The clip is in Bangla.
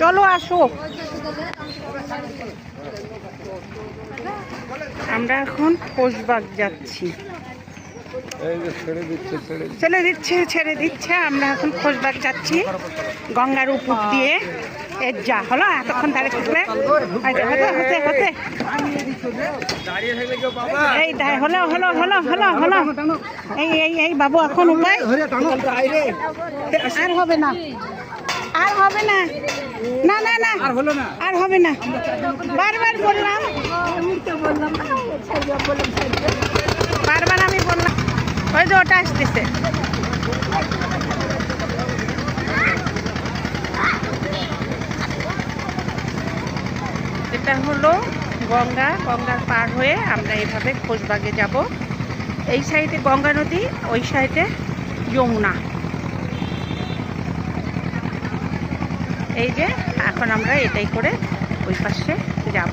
চলো আসো। আমরা এখন খোশবাগ যাচ্ছি। ছেড়ে দিচ্ছে। আমরা এখন খোশবাগ যাচ্ছি গঙ্গার উপর দিয়ে। এর যা হলো, এতক্ষণ দাঁড়িয়ে থাকলে হতে এই হলো হলো হলো হলো হলো এই বাবু এখন উপায় আর হবে না, আর হবে না, না না না আর হবে না। বারবার বললাম, বারবার আমি বললাম। ওই যে ওটা আসতেছে। এটা হলো গঙ্গার পার হয়ে আমরা এইভাবে খোশবাগে যাব। এই সাইডে গঙ্গা নদী, ওই সাইডে যমুনা। এই যে এখন আমরা এটাই করে ওই পাশে যাব।